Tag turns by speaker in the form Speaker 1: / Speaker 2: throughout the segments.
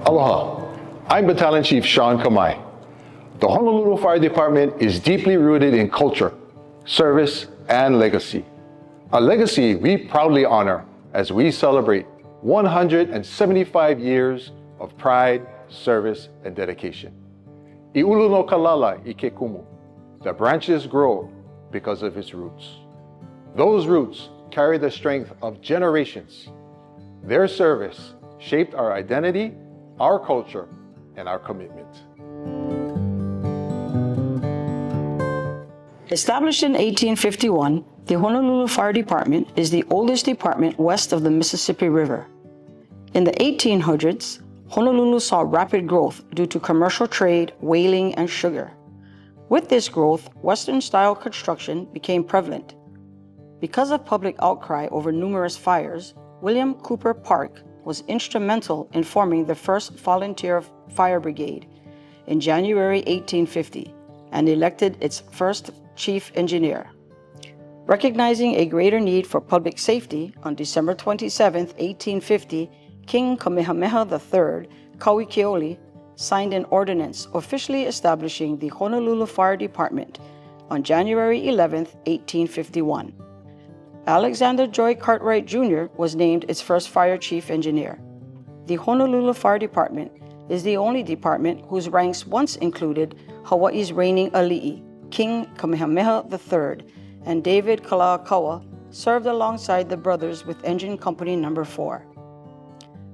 Speaker 1: Aloha, I'm Battalion Chief Sean Kamai. The Honolulu Fire Department is deeply rooted in culture, service, and legacy. A legacy we proudly honor as we celebrate 175 years of pride, service, and dedication. Iulu no kalala I ke kumu. The branches grow because of its roots. Those roots carry the strength of generations. Their service shaped our identity, our culture, and our commitment.
Speaker 2: Established in 1851, the Honolulu Fire Department is the oldest department west of the Mississippi River. In the 1800s, Honolulu saw rapid growth due to commercial trade, whaling, and sugar. With this growth, Western-style construction became prevalent. Because of public outcry over numerous fires, William Cooper Park was instrumental in forming the first volunteer fire brigade in January 1850 and elected its first chief engineer. Recognizing a greater need for public safety, on December 27, 1850, King Kamehameha III Kauikeoli signed an ordinance officially establishing the Honolulu Fire Department on January 11, 1851. Alexander Joy Cartwright Jr. was named its first fire chief engineer. The Honolulu Fire Department is the only department whose ranks once included Hawaii's reigning ali'i, King Kamehameha III, and David Kalakaua served alongside the brothers with Engine Company No. 4.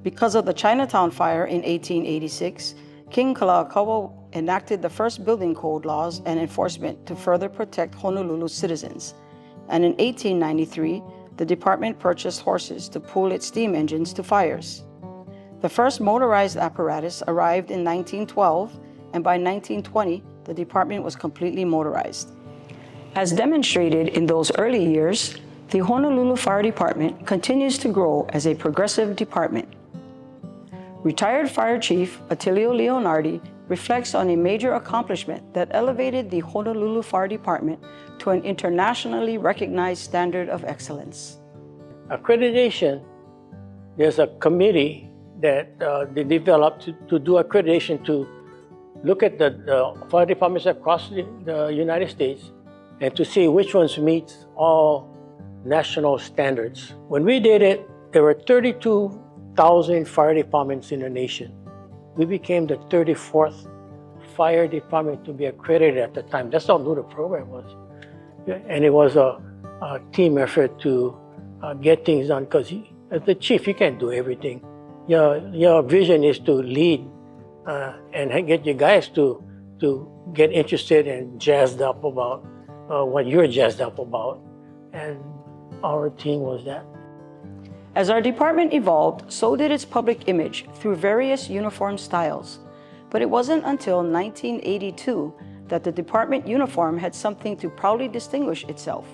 Speaker 2: Because of the Chinatown fire in 1886, King Kalakaua enacted the first building code laws and enforcement to further protect Honolulu's citizens. And in 1893, the department purchased horses to pull its steam engines to fires. The first motorized apparatus arrived in 1912, and by 1920, the department was completely motorized. As demonstrated in those early years, the Honolulu Fire Department continues to grow as a progressive department. Retired Fire Chief Attilio Leonardi reflects on a major accomplishment that elevated the Honolulu Fire Department to an internationally recognized standard of excellence.
Speaker 3: Accreditation, there's a committee that they developed to do accreditation to look at the fire departments across the United States and to see which ones meet all national standards. When we did it, there were 32,000 fire departments in the nation. We became the 34th fire department to be accredited at the time. That's how new the program was. And it was a team effort to get things done, because as the chief, you can't do everything. Your vision is to lead and get your guys to get interested and jazzed up about what you're jazzed up about. And our team was that.
Speaker 2: As our department evolved, so did its public image through various uniform styles. But it wasn't until 1982 that the department uniform had something to proudly distinguish itself.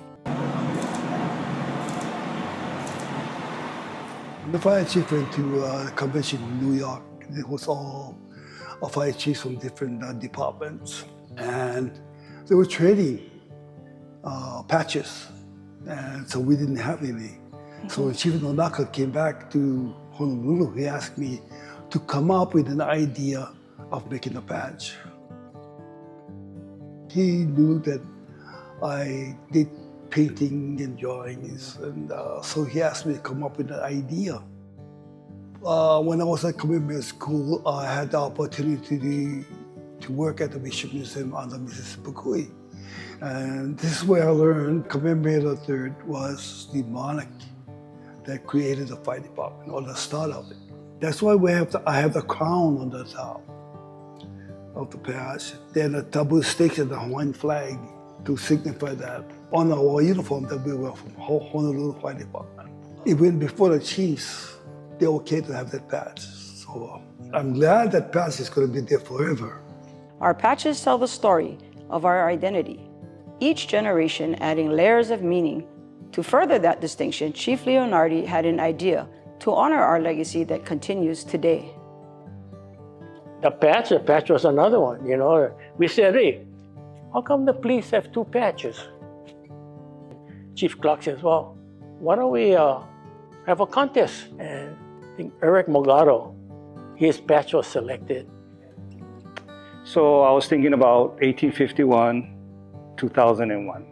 Speaker 4: The fire chief went to a convention in New York. It was all fire chiefs from different departments. And they were trading patches. And so we didn't have any. So when Chief Nonaka came back to Honolulu, he asked me to come up with an idea of making a badge. He knew that I did painting and drawings, and so he asked me to come up with an idea. When I was at commemorative school, I had the opportunity to work at the Mission Museum on the Mississippi Kui. And this is where I learned Commemorative III was the monarch that created the fire department, or the start of it. That's why I have the crown on the top of the badge. Then a double stick and the Hawaiian flag to signify that on our uniform that we were from Honolulu Fire Department. Even before the chiefs, they're okay to have that badge. So I'm glad that badge is going to be there forever.
Speaker 2: Our patches tell the story of our identity, each generation adding layers of meaning. To further that distinction, Chief Leonardi had an idea to honor our legacy that continues today.
Speaker 3: The patch was another one, you know. We said, hey, how come the police have two patches? Chief Clark says, well, why don't we have a contest? And I think Eric Mogado his batch was selected?
Speaker 5: So I was thinking about 1851, 2001.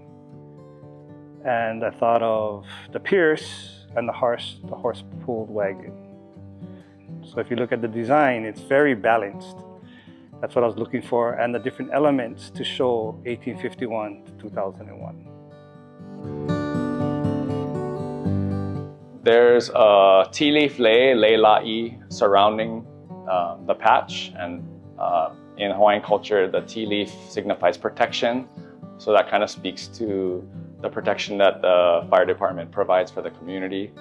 Speaker 5: And I thought of the Pierce and the horse-pulled wagon. So if you look at the design, it's very balanced. That's what I was looking for, and the different elements to show 1851 to 2001.
Speaker 6: There's a tea leaf lei, la'i, surrounding the patch, and in Hawaiian culture, the tea leaf signifies protection. So that kind of speaks to the protection that the fire department provides for the community.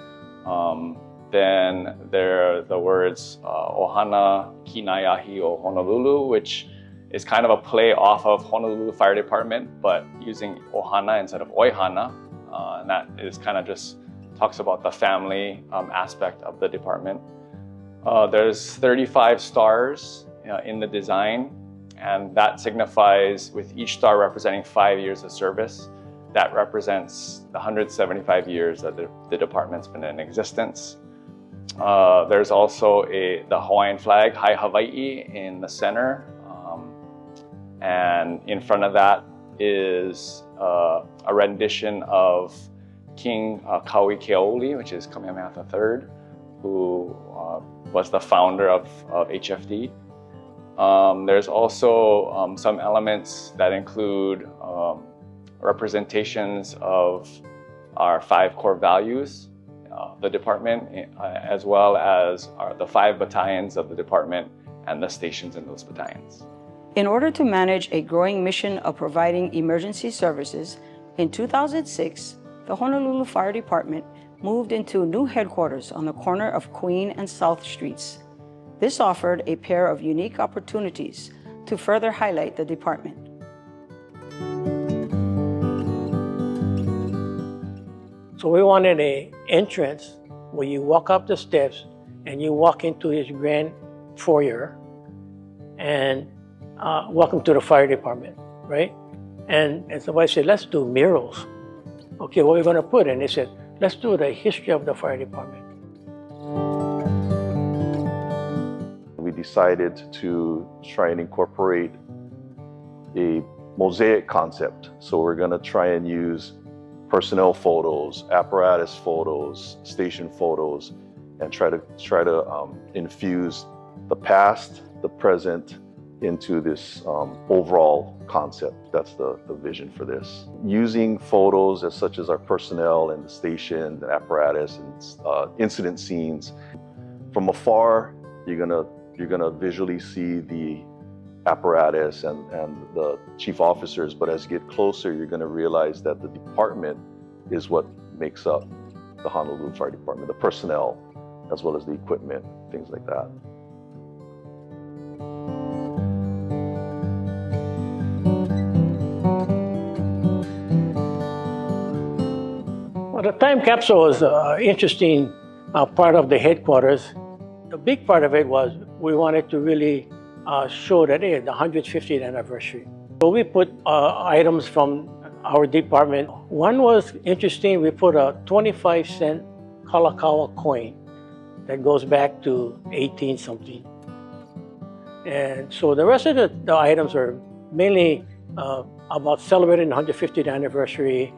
Speaker 6: Then there are the words Ohana Kinayahi o Honolulu, which is kind of a play off of Honolulu Fire Department, but using Ohana instead of Oihana. And that is kind of just talks about the family aspect of the department. There's 35 stars in the design, and that signifies, with each star representing 5 years of service, that represents the 175 years that the department's been in existence. There's also the Hawaiian flag, Hai Hawaii, in the center. And in front of that is a rendition of King Kauai Keaoli, which is Kamehameha III, who was the founder of HFD. There's also some elements that include representations of our 5 core values, the department, as well as the 5 battalions of the department and the stations in those battalions.
Speaker 2: In order to manage a growing mission of providing emergency services, in 2006, the Honolulu Fire Department moved into new headquarters on the corner of Queen and South Streets. This offered a pair of unique opportunities to further highlight the department.
Speaker 3: So we wanted an entrance where you walk up the steps and you walk into his grand foyer and welcome to the fire department, right? And somebody said, let's do murals. Okay, what are we going to put? And they said, let's do the history of the fire department.
Speaker 7: We decided to try and incorporate a mosaic concept. So we're going to try and use personnel photos, apparatus photos, station photos, and try to infuse the past, the present, into this overall concept. That's the vision for this. Using photos such as our personnel and the station, the apparatus, and incident scenes. From afar, you're gonna visually see the apparatus and the chief officers, but as you get closer, you're gonna realize that the department is what makes up the Honolulu Fire Department, the personnel, as well as the equipment, things like that.
Speaker 3: Well, the time capsule was an interesting part of the headquarters. The big part of it was we wanted to really show that the 150th anniversary. So we put items from our department. One was interesting. We put a 25-cent Kalakaua coin that goes back to 18-something. And so the rest of the items are mainly about celebrating the 150th anniversary,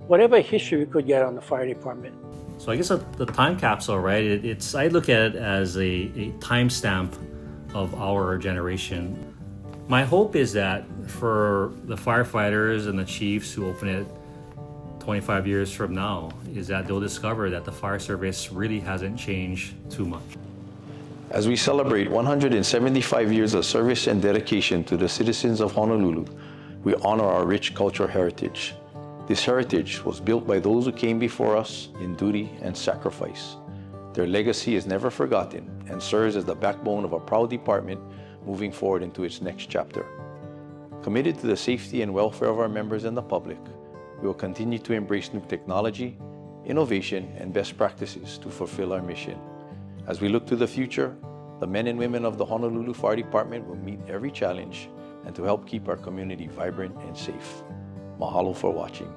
Speaker 3: whatever history we could get on the fire department.
Speaker 8: So I guess the time capsule, right? I look at it as a timestamp of our generation. My hope is that for the firefighters and the chiefs who open it 25 years from now, is that they'll discover that the fire service really hasn't changed too much.
Speaker 9: As we celebrate 175 years of service and dedication to the citizens of Honolulu, we honor our rich cultural heritage. This heritage was built by those who came before us in duty and sacrifice. Their legacy is never forgotten and serves as the backbone of a proud department moving forward into its next chapter. Committed to the safety and welfare of our members and the public, we will continue to embrace new technology, innovation, and best practices to fulfill our mission. As we look to the future, the men and women of the Honolulu Fire Department will meet every challenge and to help keep our community vibrant and safe. Mahalo for watching.